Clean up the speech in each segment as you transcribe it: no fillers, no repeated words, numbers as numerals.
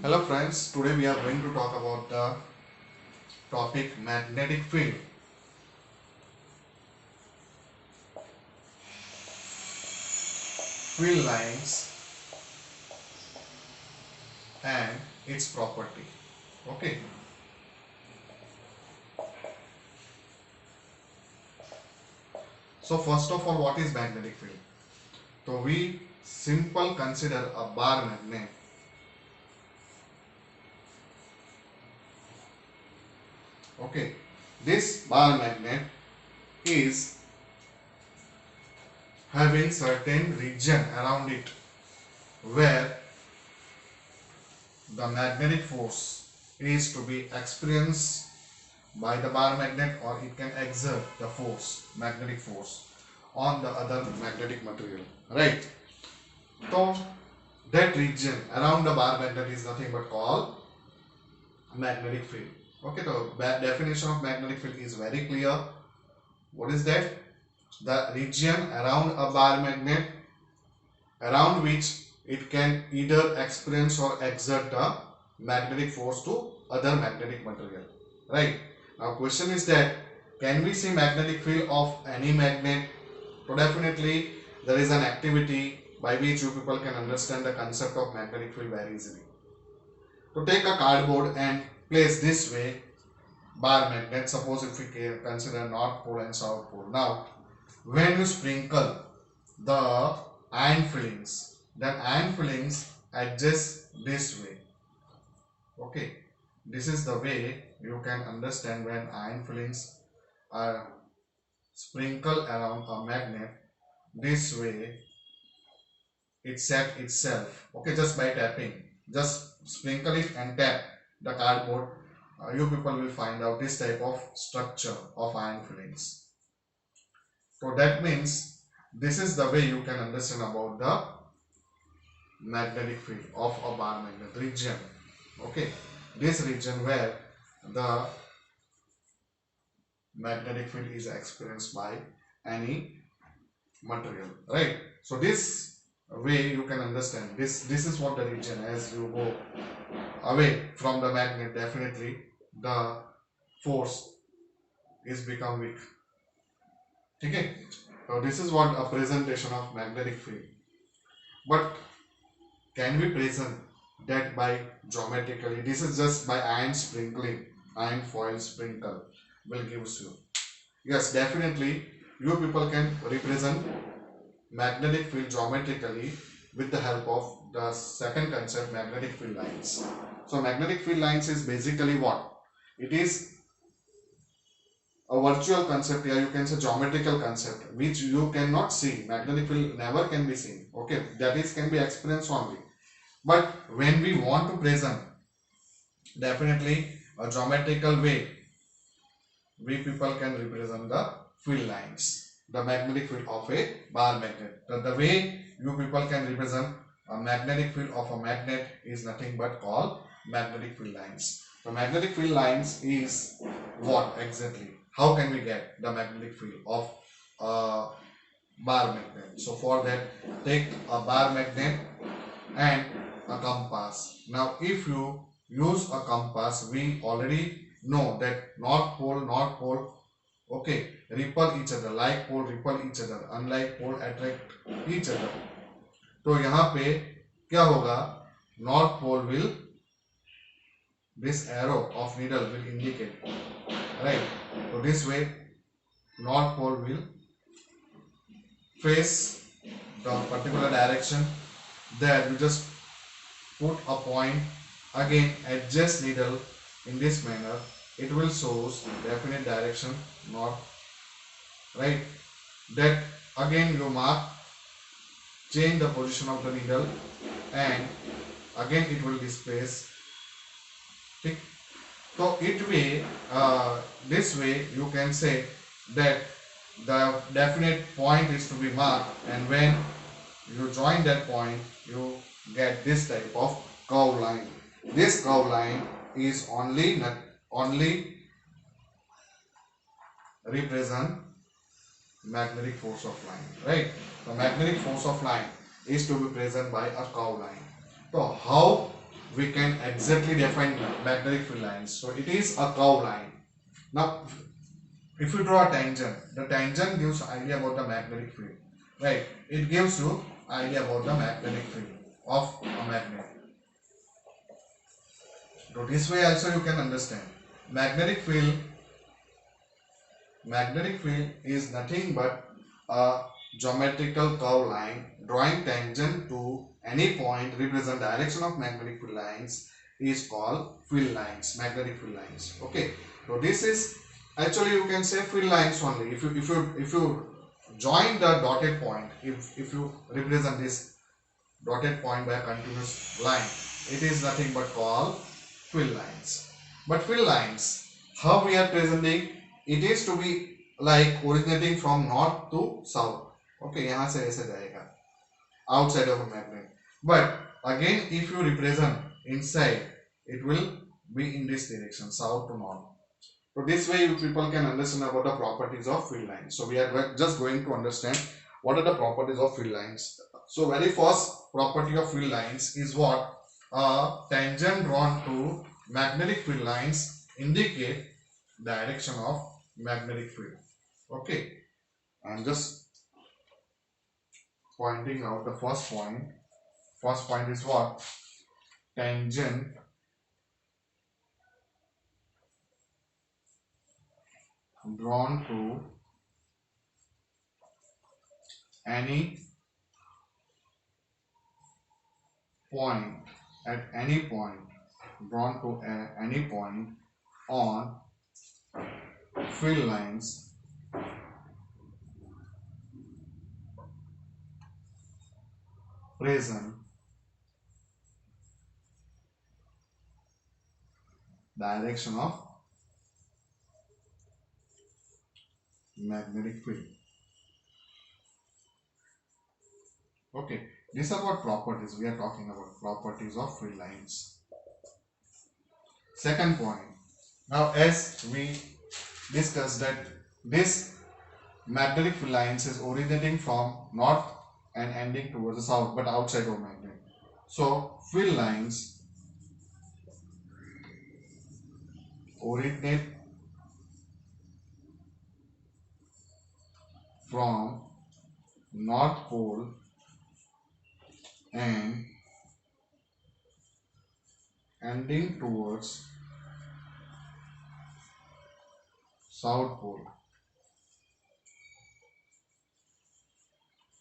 Hello friends, today we are going to talk about the topic magnetic field. Field lines and its property. Okay. So first of all, what is magnetic field? So we simple consider a bar magnet. Okay. This bar magnet is having certain region around it where the magnetic force is to be experienced by the bar magnet, or it can exert the force, magnetic force on the other magnetic material, right? So that region around the bar magnet is nothing but called magnetic field. Okay, so definition of magnetic field is very clear. What is that? The region around a bar magnet around which it can either experience or exert the magnetic force to other magnetic material, right? Now question is that, can we see magnetic field of any magnet? So definitely there is an activity by which you people can understand the concept of magnetic field very easily. To take a cardboard and place this way bar magnet, suppose if we consider north pole and south pole. Now when you sprinkle the iron fillings, then iron fillings adjust this way. Okay, this is the way you can understand when iron fillings are sprinkled around a magnet. This way it set itself. Okay, just by tapping, just sprinkle it and tap the cardboard, you people will find out this type of structure of iron fillings. So that means this is the way you can understand about the magnetic field of a bar magnet region. Okay, this region where the magnetic field is experienced by any material, right? So this way you can understand this is what the region. As you go away from the magnet, definitely the force is become weak. Okay, so this is what a presentation of magnetic field. But can we present that by geometrically? This is just by iron sprinkling, iron foil sprinkle will gives you. Yes, definitely you people can represent magnetic field geometrically with the help of the second concept, magnetic field lines. So magnetic field lines is basically what? It is a virtual concept, here you can say geometrical concept, which you cannot see. Magnetic field never can be seen. Okay, that is can be experienced only. But when we want to present definitely a geometrical way, we people can represent the field lines, the magnetic field of a bar magnet. The way you people can represent a magnetic field of a magnet is nothing but called magnetic field lines. The magnetic field lines is what exactly? How can we get the magnetic field of a bar magnet? So for that, take a bar magnet and a compass. Now if you use a compass, we already know that north pole, okay, repel each other, like pole repel each other, unlike pole attract each other. तो यहाँ पे क्या होगा? North pole will, this arrow of needle will indicate, right? So this way north pole will face the particular direction. There you just put a point, again adjust needle in this manner, it will shows definite direction north, right? That again you mark, change the position of the needle, and again it will displace. Okay. So it way, this way you can say that the definite point is to be marked, and when you join that point you get this type of curve line. This curve line is only represent magnetic force of line, right? The magnetic force of line is to be present by a curve line. So how we can exactly define magnetic field lines. So it is a curved line. Now if you draw a tangent, the tangent gives idea about the magnetic field, right? It gives you idea about the magnetic field of a magnet. So this way also you can understand magnetic field is nothing but a geometrical curved line drawing tangent to any point represent direction of magnetic field lines is called field lines, magnetic field lines. Okay, so this is actually you can say field lines only. If you join the dotted point, if you represent this dotted point by a continuous line, it is nothing but called field lines. But field lines, how we are presenting, it is to be like originating from north to south. Okay, यहाँ से ऐसे जाएगा outside of a magnet. But again, if you represent inside, it will be in this direction, south to north. So this way you people can understand about the properties of field lines. So we are just going to understand what are the properties of field lines. So very first property of field lines is what? A tangent drawn to magnetic field lines indicate direction of magnetic field. Okay, I'm just pointing out the first point. First point is what? Tangent drawn to any point at any point, drawn to any point on field lines present direction of magnetic field. Okay, these are what properties we are talking about, properties of field lines. Second point, now as we discussed that this magnetic field lines is originating from north and ending towards the south but outside of magnet. So field lines originate from north pole and ending towards south pole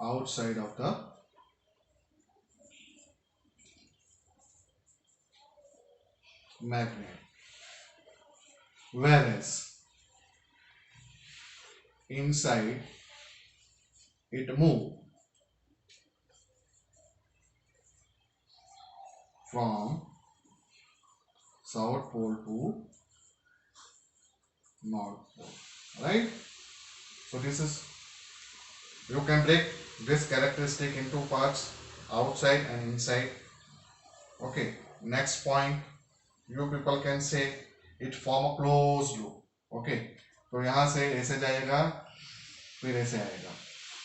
outside of the magnet, whereas inside it move from south pole to north pole, right? So this is, you can break this characteristic into parts, outside and inside. Okay, next point, you people can say it form a closed loop. Okay, तो यहाँ से ऐसे जाएगा फिर ऐसे आएगा.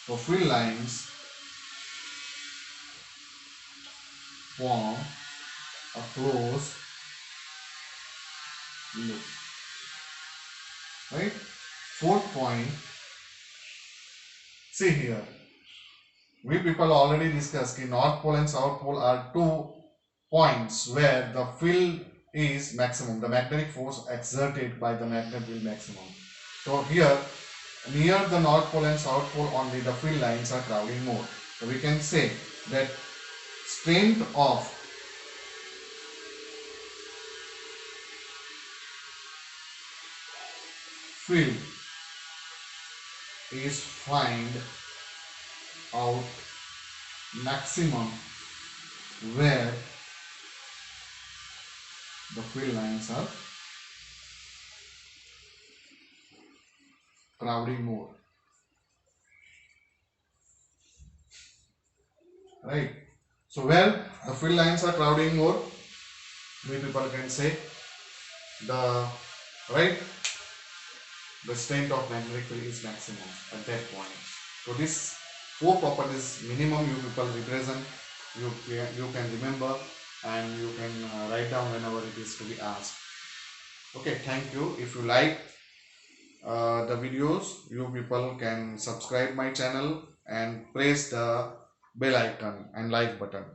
तो field lines form a closed loop, right? Fourth point, see here, we people already discussed that north pole and south pole are two points where the field is maximum, the magnetic force exerted by the magnet will maximum. So here near the north pole and south pole only the field lines are crowding more. So we can say that strength of field is find out maximum where the field lines are crowding more, right? So where the field lines are crowding more, we people can say the the strength of magnetic field is maximum at that point. So this four properties minimum you people represent, you can remember and you can write down whenever it is to be asked. Okay, thank you. If you like the videos, you people can subscribe my channel and press the bell icon and like button.